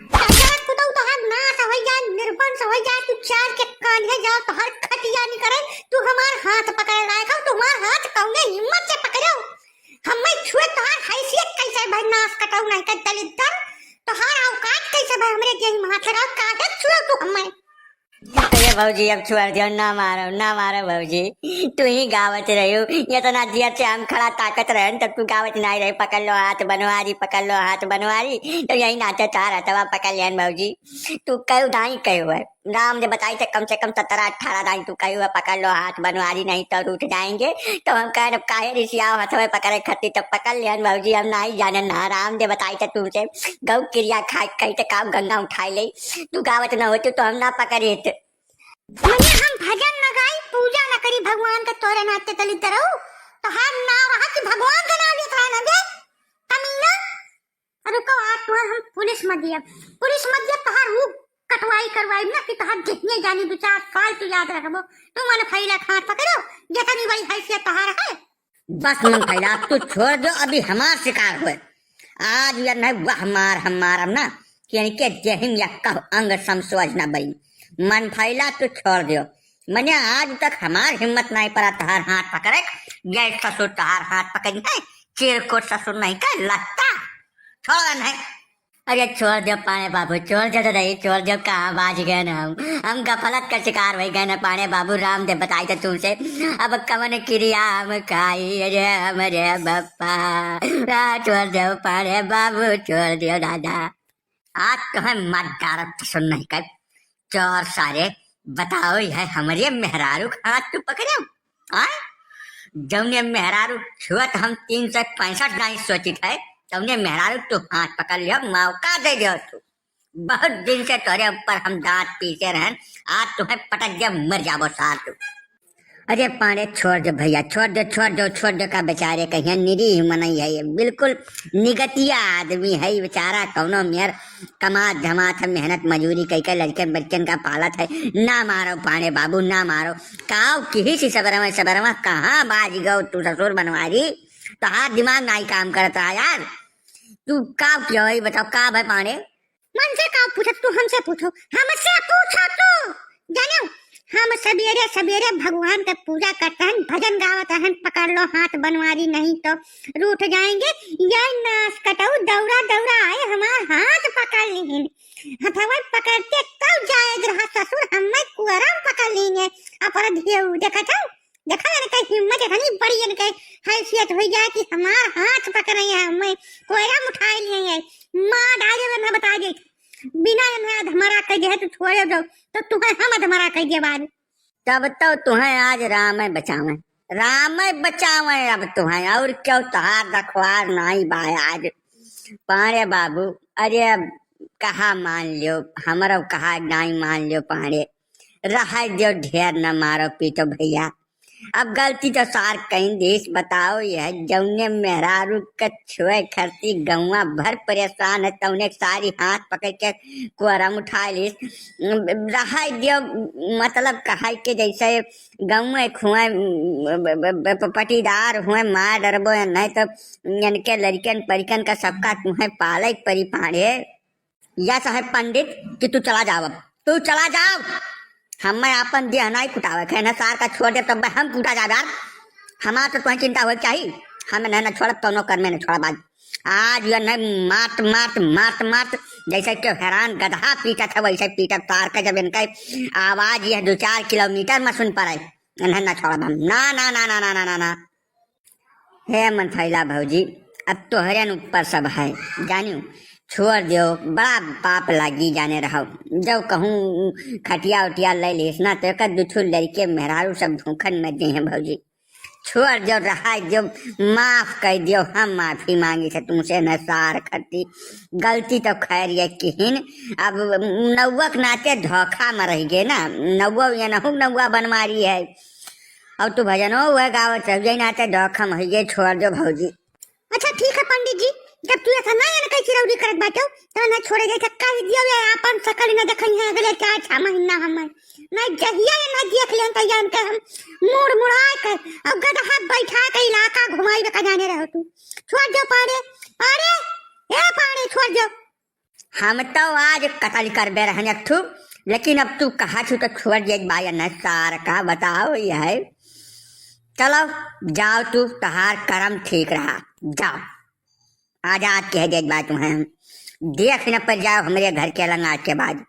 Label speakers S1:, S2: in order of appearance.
S1: जरा तू तो हर ना सवई जा निर्बन सवई जा तू चार के कान है जा तो हर खटिया नहीं करे तू हमार हाथ पकड़ रहा है तुम्हार हाथ कौने हिम्मत से पकड़ो हमें छुए तो हर हैसियत कैसे भाई नाश कटाऊ नहीं कर दलितर तो हर औकात कैसे भाई हमरे के हाथ लगा काटे छुए तू हमें
S2: अरे भौजी अब छोड़ दियो ना मारो भौजी तू ही गावत रहो ये तो ना दिया से हम खड़ा ताकत रहे तब तू गावत नहीं रहे पकड़ लो हाथ बनवारी तो यही नाचे तारा तवा पकड़ लिया भौजी तू कहो दाई कहो है राम ने बताई थे कम से कम 17-18 दाई तू कहो है पकड़ लो हाथ बनवारी नहीं तो रूठ जाएंगे तो हम कह काहे ऋषिया हथवे पकड़े खती तो पकड़ लिया भौजी हम नहीं जाने ना राम ने बताई थे तुमसे गौ क्रिया खा कही तो काम गंगा उठाई ले तू गावत न होती तो हम ना पकड़े
S1: मने हम भजन न गाई पूजा न करी भगवान का तोरे नाते दलित रहो तो हम ना रहा कि भगवान का नाम लेता है ना दे कमीना अरे को आज तो हम पुलिस मत दिया तो हर वो कटवाई करवाई ना कि तहर जितने जानी 2-4 साल तू याद रखबो तू मन फैला हाथ पकड़ो जितनी बड़ी हैसियत तहार है
S2: बस मन फैला तू छोड़ दो अभी हमार शिकार हुए आज यार नहीं वह हमार ना यानी के जहिम या कह अंग समसोज ना बई मन फैला तू छोड़ दियो मने आज तक हमार हिम्मत नहीं पड़ा तहार हाथ पकड़े गए ससुर तहार हाथ पकड़ है चिर को ससुर नहीं कर लगता छोड़ नहीं अरे छोड़ दो पाने बाबू छोड़ दो तो नहीं छोड़ दो कहाँ बाज गए ना हम गफलत का शिकार हो गए ना पाने बाबू राम दे बताई थे तुमसे अब कवन क्रिया हम खाई अरे हमारे बप्पा छोड़ दो पाने बाबू छोड़ दियो दादा आज तुम्हें मत डारत सुन नहीं कर चोर सारे बताओ यह हमारे मेहरारू हाथ तू पकड़े जौने मेहरारू छुअत हम 365 नहीं सोची थे तुमने मेहरारू तू हाथ पकड़ लिया मौका दे दियो तू बहुत दिन से तोरे ऊपर हम दांत पीसे रहन आज तुम्हें पटक दिया मर जाबो सार तू अरे पाने छोड़ दो भैया छोड़ दो का बेचारे कहीं निरी मनई है ये बिल्कुल निगतिया आदमी है बेचारा कौनो मेहर कमा धमात मेहनत मजूरी कई लड़कन बच्चन का पालत है ना मारो पाने बाबू ना मारो काव किही सी सबरमा कहाँ बाज गो तू ससुर बनवारी तो हाथ दिमाग नहीं काम करता यार तू काव क्यों है बताओ का भाई पाने
S1: मन से का पूछो तू हमसे पूछो हमसे पूछो तू जानो हम सवेरे भगवान का पूजा करते हैं भजन गावत हैं पकड़ लो हाथ बनवारी नहीं तो रूठ जाएंगे ये नाश कटाऊ दौड़ा आए हमार हाथ पकड़ लीन हथवा पकड़ते कब जाए रहा ससुर हमें कुआरम पकड़ लेंगे अपन धियो देखा ना कहीं हिम्मत इतनी बड़ी है कहीं हैसियत हो जाए कि हमार हाथ पकड़े हैं हमें कुआरम उठा लिए माँ डाले मैं बता दी बिना धमरा कह दे तो छोड़ दो तो तुम्हें हम धमरा कह दे बाद
S2: तब तो तुम्हें आज राम बचावे अब तुम्हें और क्यों तहार रखवार नहीं बाय आज पारे बाबू अरे अब कहा मान लियो हमारा कहा नहीं मान लियो पारे रहा दियो ढेर न मारो पीटो भैया अब गलती तो सार कहीं देश बताओ यह जौने मेहरारू के छुए खरती गौवा भर परेशान है तौने सारी हाथ पकड़ के कुआरम उठा लिस रहा दियो मतलब कहा के जैसे गौए खुए पटीदार हुए मार डरबो या नहीं तो इनके लड़कन परिकन का सबका तुम्हें पाले परी पाड़े या साहब पंडित कि तू चला जाओ हमें अपन देह नहीं कुटावे कहना सार का छोड़ दे तब हम कुटा जा यार हमारा तो तुम्हें चिंता हो चाहिए हमें नहीं छोड़ तो कर में छोड़ा बाज आज ये नहीं मात जैसे कि हैरान गधा पीटा था वैसे पीटा तार का जब इनका आवाज यह 2-4 किलोमीटर में सुन पड़े ना छोड़ा ना हे मन फैला भौजी अब तो हरियाण ऊपर सब है जानियो छोड़ दियो बड़ा पाप लागी जाने रहो जब कहूँ खटिया उटिया ले लिस ना तो एक दूठू लड़के मेहरारू सब धोखन में दे हैं भौजी छोड़ दियो रहा जो माफ कर दियो हम माफी मांगी से तुमसे न सार खती गलती तो खैर ये किहिन अब नौवक नाते धोखा में रह गए ना नौवा बनमारी है और तू भजनो वह गाँव चल गई नाते धोखा में गए छोड़ दो भौजी
S1: अच्छा ठीक है पंडित जी जब तू ऐसा नहीं कहीं चिरौरी करत बाटो तो ना छोड़े गए कह दियो ये अपन सकल न देखई है अगले 4-6 महीना हमें नहीं जहिया ना देख लेन त जान के हम मुड़ा के अब गधा बैठा के इलाका घुमाई के जाने रहो तू छोड़ दो पारे ए पारे छोड़ दो
S2: हम तो आज कतल कर बे रहने थू, लेकिन अब तू कहा छू तो छोड़ दे बाया न सार का बताओ यह है। चलो जाओ, तू तहार कर्म ठीक रहा, जाओ आजाद कह दे बात तुम्हें। देख न पर जाओ हमारे घर के लंग आज के बाद।